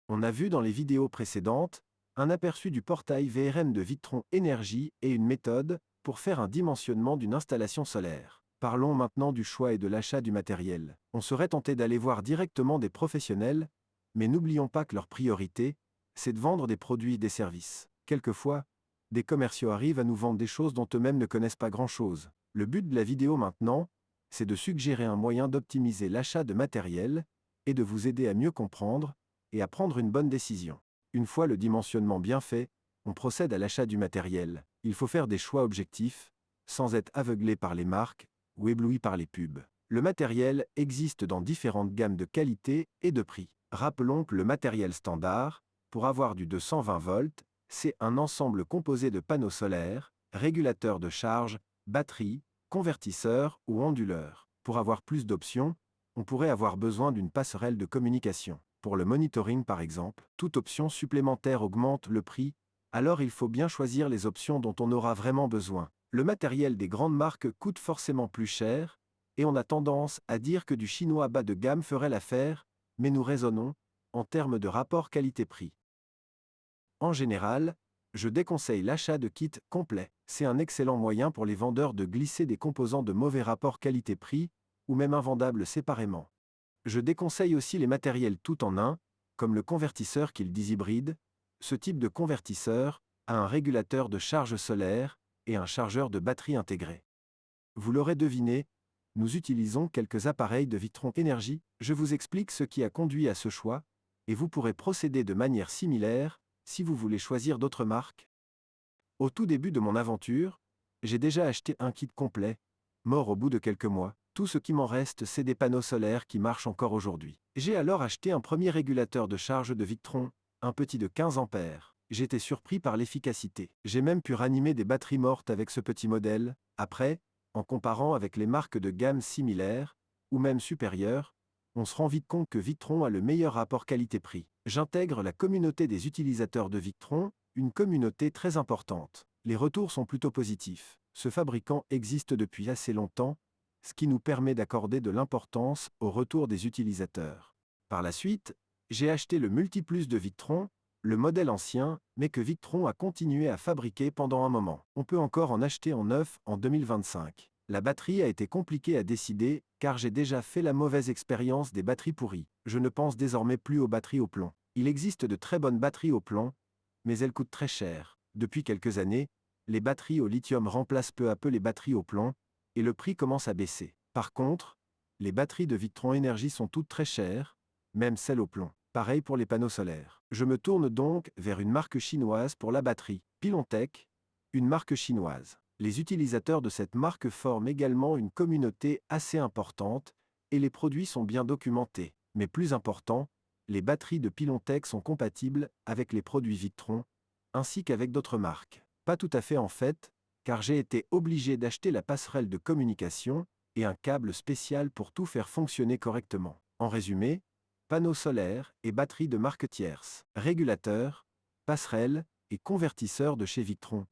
On a vu dans les vidéos précédentes un aperçu du portail VRM de Victron Énergie et une méthode pour faire un dimensionnement d'une installation solaire. Parlons maintenant du choix et de l'achat du matériel. On serait tenté d'aller voir directement des professionnels, mais n'oublions pas que leur priorité, c'est de vendre des produits et des services. Quelquefois, des commerciaux arrivent à nous vendre des choses dont eux-mêmes ne connaissent pas grand-chose. Le but de la vidéo maintenant, c'est de suggérer un moyen d'optimiser l'achat de matériel et de vous aider à mieux comprendre et à prendre une bonne décision. Une fois le dimensionnement bien fait, on procède à l'achat du matériel. Il faut faire des choix objectifs, sans être aveuglé par les marques ou ébloui par les pubs. Le matériel existe dans différentes gammes de qualité et de prix. Rappelons que le matériel standard, pour avoir du 220 volts, c'est un ensemble composé de panneaux solaires, régulateurs de charge, batteries, convertisseurs ou onduleurs. Pour avoir plus d'options, on pourrait avoir besoin d'une passerelle de communication. Pour le monitoring par exemple, toute option supplémentaire augmente le prix, alors il faut bien choisir les options dont on aura vraiment besoin. Le matériel des grandes marques coûte forcément plus cher, et on a tendance à dire que du chinois bas de gamme ferait l'affaire, mais nous raisonnons en termes de rapport qualité-prix. En général, je déconseille l'achat de kits complets. C'est un excellent moyen pour les vendeurs de glisser des composants de mauvais rapport qualité-prix, ou même invendables séparément. Je déconseille aussi les matériels tout en un, comme le convertisseur qu'ils disent hybride. Ce type de convertisseur a un régulateur de charge solaire et un chargeur de batterie intégré. Vous l'aurez deviné, nous utilisons quelques appareils de Victron Énergie. Je vous explique ce qui a conduit à ce choix, et vous pourrez procéder de manière similaire si vous voulez choisir d'autres marques. Au tout début de mon aventure, j'ai déjà acheté un kit complet, mort au bout de quelques mois. Tout ce qui m'en reste, c'est des panneaux solaires qui marchent encore aujourd'hui. J'ai alors acheté un premier régulateur de charge de Victron, un petit de 15 ampères. J'étais surpris par l'efficacité. J'ai même pu ranimer des batteries mortes avec ce petit modèle. Après, en comparant avec les marques de gamme similaires, ou même supérieures, on se rend vite compte que Victron a le meilleur rapport qualité-prix. J'intègre la communauté des utilisateurs de Victron, une communauté très importante. Les retours sont plutôt positifs. Ce fabricant existe depuis assez longtemps, ce qui nous permet d'accorder de l'importance au retour des utilisateurs. Par la suite, j'ai acheté le Multiplus de Victron, le modèle ancien, mais que Victron a continué à fabriquer pendant un moment. On peut encore en acheter en neuf en 2025. La batterie a été compliquée à décider, car j'ai déjà fait la mauvaise expérience des batteries pourries. Je ne pense désormais plus aux batteries au plomb. Il existe de très bonnes batteries au plomb, mais elles coûtent très cher. Depuis quelques années, les batteries au lithium remplacent peu à peu les batteries au plomb, et le prix commence à baisser. Par contre, les batteries de Victron Énergie sont toutes très chères, même celles au plomb. Pareil pour les panneaux solaires. Je me tourne donc vers une marque chinoise pour la batterie, Pilontech, une marque chinoise. Les utilisateurs de cette marque forment également une communauté assez importante, et les produits sont bien documentés. Mais plus important, les batteries de Pilontech sont compatibles avec les produits Victron, ainsi qu'avec d'autres marques. Pas tout à fait en fait, car j'ai été obligé d'acheter la passerelle de communication et un câble spécial pour tout faire fonctionner correctement. En résumé, panneaux solaires et batteries de marque tierce, régulateurs, passerelles et convertisseurs de chez Victron.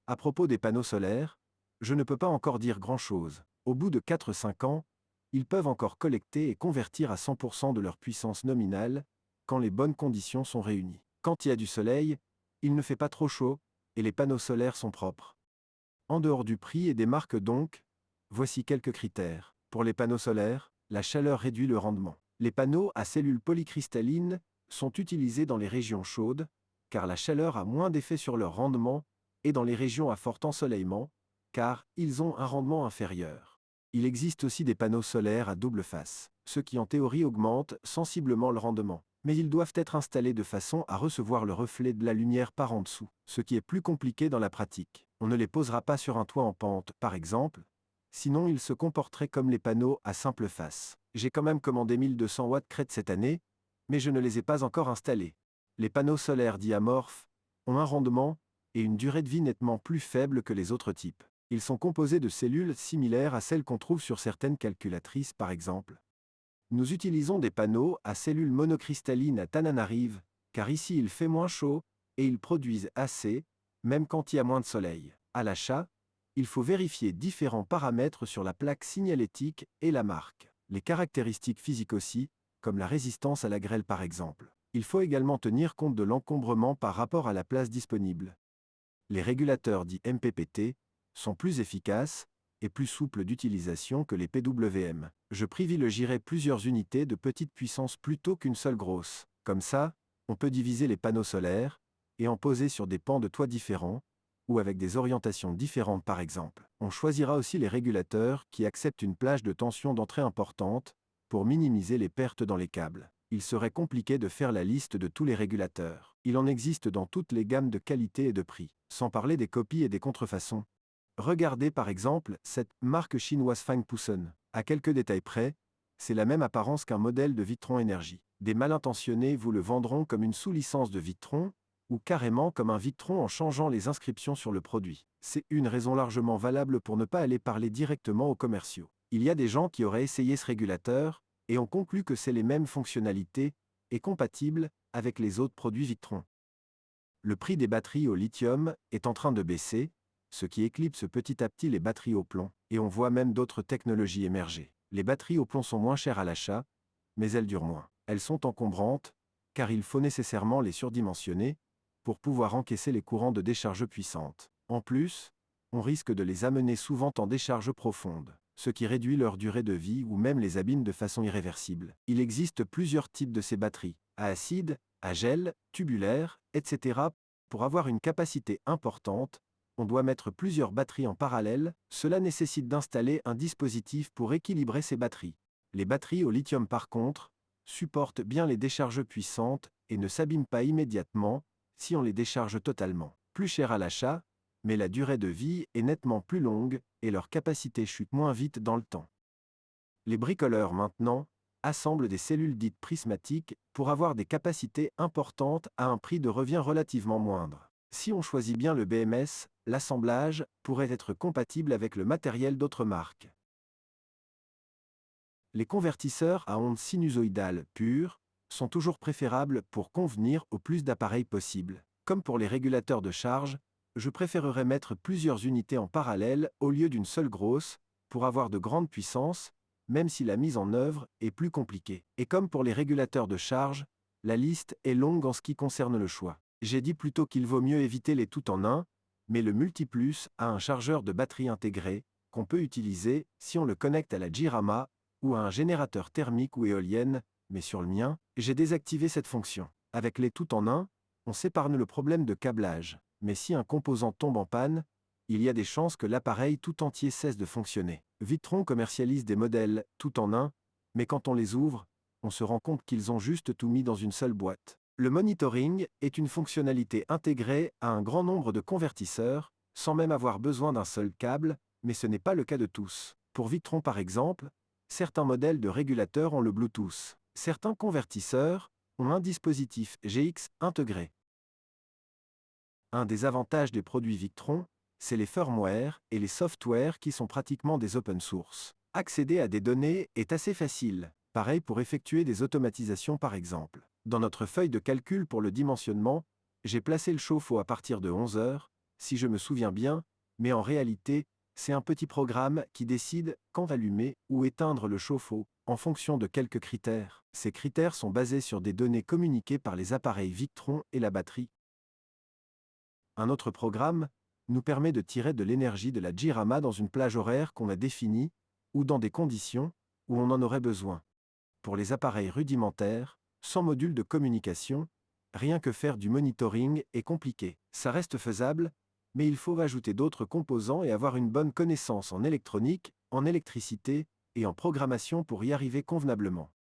À propos des panneaux solaires, je ne peux pas encore dire grand-chose. Au bout de 4-5 ans, ils peuvent encore collecter et convertir à 100% de leur puissance nominale quand les bonnes conditions sont réunies. Quand il y a du soleil, il ne fait pas trop chaud et les panneaux solaires sont propres. En dehors du prix et des marques donc, voici quelques critères. Pour les panneaux solaires, la chaleur réduit le rendement. Les panneaux à cellules polycristallines sont utilisés dans les régions chaudes, car la chaleur a moins d'effet sur leur rendement, et dans les régions à fort ensoleillement, car ils ont un rendement inférieur. Il existe aussi des panneaux solaires à double face, ce qui en théorie augmente sensiblement le rendement. Mais ils doivent être installés de façon à recevoir le reflet de la lumière par en dessous, ce qui est plus compliqué dans la pratique. On ne les posera pas sur un toit en pente, par exemple, sinon ils se comporteraient comme les panneaux à simple face. J'ai quand même commandé 1200 watts crête cette année, mais je ne les ai pas encore installés. Les panneaux solaires dits amorphes ont un rendement et une durée de vie nettement plus faible que les autres types. Ils sont composés de cellules similaires à celles qu'on trouve sur certaines calculatrices par exemple. Nous utilisons des panneaux à cellules monocristallines à Tananarive, car ici il fait moins chaud, et ils produisent assez, même quand il y a moins de soleil. À l'achat, il faut vérifier différents paramètres sur la plaque signalétique et la marque. Les caractéristiques physiques aussi, comme la résistance à la grêle par exemple. Il faut également tenir compte de l'encombrement par rapport à la place disponible. Les régulateurs dits MPPT sont plus efficaces et plus souples d'utilisation que les PWM. Je privilégierais plusieurs unités de petite puissance plutôt qu'une seule grosse. Comme ça, on peut diviser les panneaux solaires et en poser sur des pans de toit différents, ou avec des orientations différentes par exemple. On choisira aussi les régulateurs qui acceptent une plage de tension d'entrée importante pour minimiser les pertes dans les câbles. Il serait compliqué de faire la liste de tous les régulateurs. Il en existe dans toutes les gammes de qualité et de prix, sans parler des copies et des contrefaçons. Regardez par exemple cette marque chinoise Fangpusen. À quelques détails près, c'est la même apparence qu'un modèle de Victron Énergie. Des mal intentionnés vous le vendront comme une sous-licence de Victron, ou carrément comme un Victron en changeant les inscriptions sur le produit. C'est une raison largement valable pour ne pas aller parler directement aux commerciaux. Il y a des gens qui auraient essayé ce régulateur, et ont conclu que c'est les mêmes fonctionnalités, et compatibles avec les autres produits Victron. Le prix des batteries au lithium est en train de baisser, ce qui éclipse petit à petit les batteries au plomb, et on voit même d'autres technologies émerger. Les batteries au plomb sont moins chères à l'achat, mais elles durent moins. Elles sont encombrantes, car il faut nécessairement les surdimensionner pour pouvoir encaisser les courants de décharge puissantes. En plus, on risque de les amener souvent en décharge profonde, ce qui réduit leur durée de vie ou même les abîme de façon irréversible. Il existe plusieurs types de ces batteries, à acide, à gel, tubulaire, etc. Pour avoir une capacité importante, on doit mettre plusieurs batteries en parallèle, cela nécessite d'installer un dispositif pour équilibrer ces batteries. Les batteries au lithium par contre, supportent bien les décharges puissantes et ne s'abîment pas immédiatement si on les décharge totalement. Plus cher à l'achat, mais la durée de vie est nettement plus longue et leur capacité chute moins vite dans le temps. Les bricoleurs maintenant assemblent des cellules dites prismatiques pour avoir des capacités importantes à un prix de revient relativement moindre. Si on choisit bien le BMS, l'assemblage pourrait être compatible avec le matériel d'autres marques. Les convertisseurs à ondes sinusoïdales pures sont toujours préférables pour convenir au plus d'appareils possible. Comme pour les régulateurs de charge, je préférerais mettre plusieurs unités en parallèle au lieu d'une seule grosse, pour avoir de grandes puissances, même si la mise en œuvre est plus compliquée. Et comme pour les régulateurs de charge, la liste est longue en ce qui concerne le choix. J'ai dit plutôt qu'il vaut mieux éviter les tout en un, mais le Multiplus a un chargeur de batterie intégré, qu'on peut utiliser si on le connecte à la Jirama ou à un générateur thermique ou éolienne, mais sur le mien, j'ai désactivé cette fonction. Avec les tout en un, on s'épargne le problème de câblage, mais si un composant tombe en panne, il y a des chances que l'appareil tout entier cesse de fonctionner. Victron commercialise des modèles tout en un, mais quand on les ouvre, on se rend compte qu'ils ont juste tout mis dans une seule boîte. Le monitoring est une fonctionnalité intégrée à un grand nombre de convertisseurs, sans même avoir besoin d'un seul câble, mais ce n'est pas le cas de tous. Pour Victron par exemple, certains modèles de régulateurs ont le Bluetooth. Certains convertisseurs ont un dispositif GX intégré. Un des avantages des produits Victron, c'est les firmware et les softwares qui sont pratiquement des open source. Accéder à des données est assez facile, pareil pour effectuer des automatisations par exemple. Dans notre feuille de calcul pour le dimensionnement, j'ai placé le chauffe-eau à partir de 11 heures, si je me souviens bien, mais en réalité, c'est un petit programme qui décide quand allumer ou éteindre le chauffe-eau, en fonction de quelques critères. Ces critères sont basés sur des données communiquées par les appareils Victron et la batterie. Un autre programme nous permet de tirer de l'énergie de la Jirama dans une plage horaire qu'on a définie, ou dans des conditions où on en aurait besoin. Pour les appareils rudimentaires, sans module de communication, rien que faire du monitoring est compliqué. Ça reste faisable, mais il faut ajouter d'autres composants et avoir une bonne connaissance en électronique, en électricité et en programmation pour y arriver convenablement.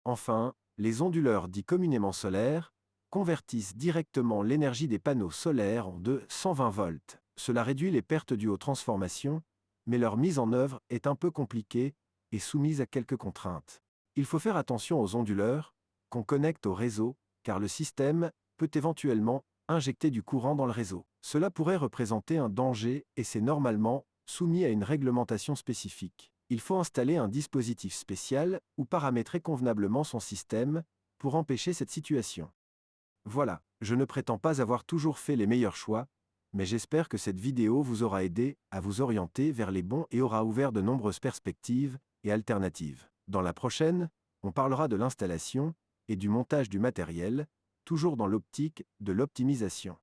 Enfin, les onduleurs dits communément solaires convertissent directement l'énergie des panneaux solaires en 220 volts. Cela réduit les pertes dues aux transformations, mais leur mise en œuvre est un peu compliquée et soumise à quelques contraintes. Il faut faire attention aux onduleurs qu'on connecte au réseau, car le système peut éventuellement injecter du courant dans le réseau. Cela pourrait représenter un danger et c'est normalement soumis à une réglementation spécifique. Il faut installer un dispositif spécial ou paramétrer convenablement son système pour empêcher cette situation. Voilà, je ne prétends pas avoir toujours fait les meilleurs choix, mais j'espère que cette vidéo vous aura aidé à vous orienter vers les bons et aura ouvert de nombreuses perspectives et alternatives. Dans la prochaine, on parlera de l'installation et du montage du matériel, toujours dans l'optique de l'optimisation.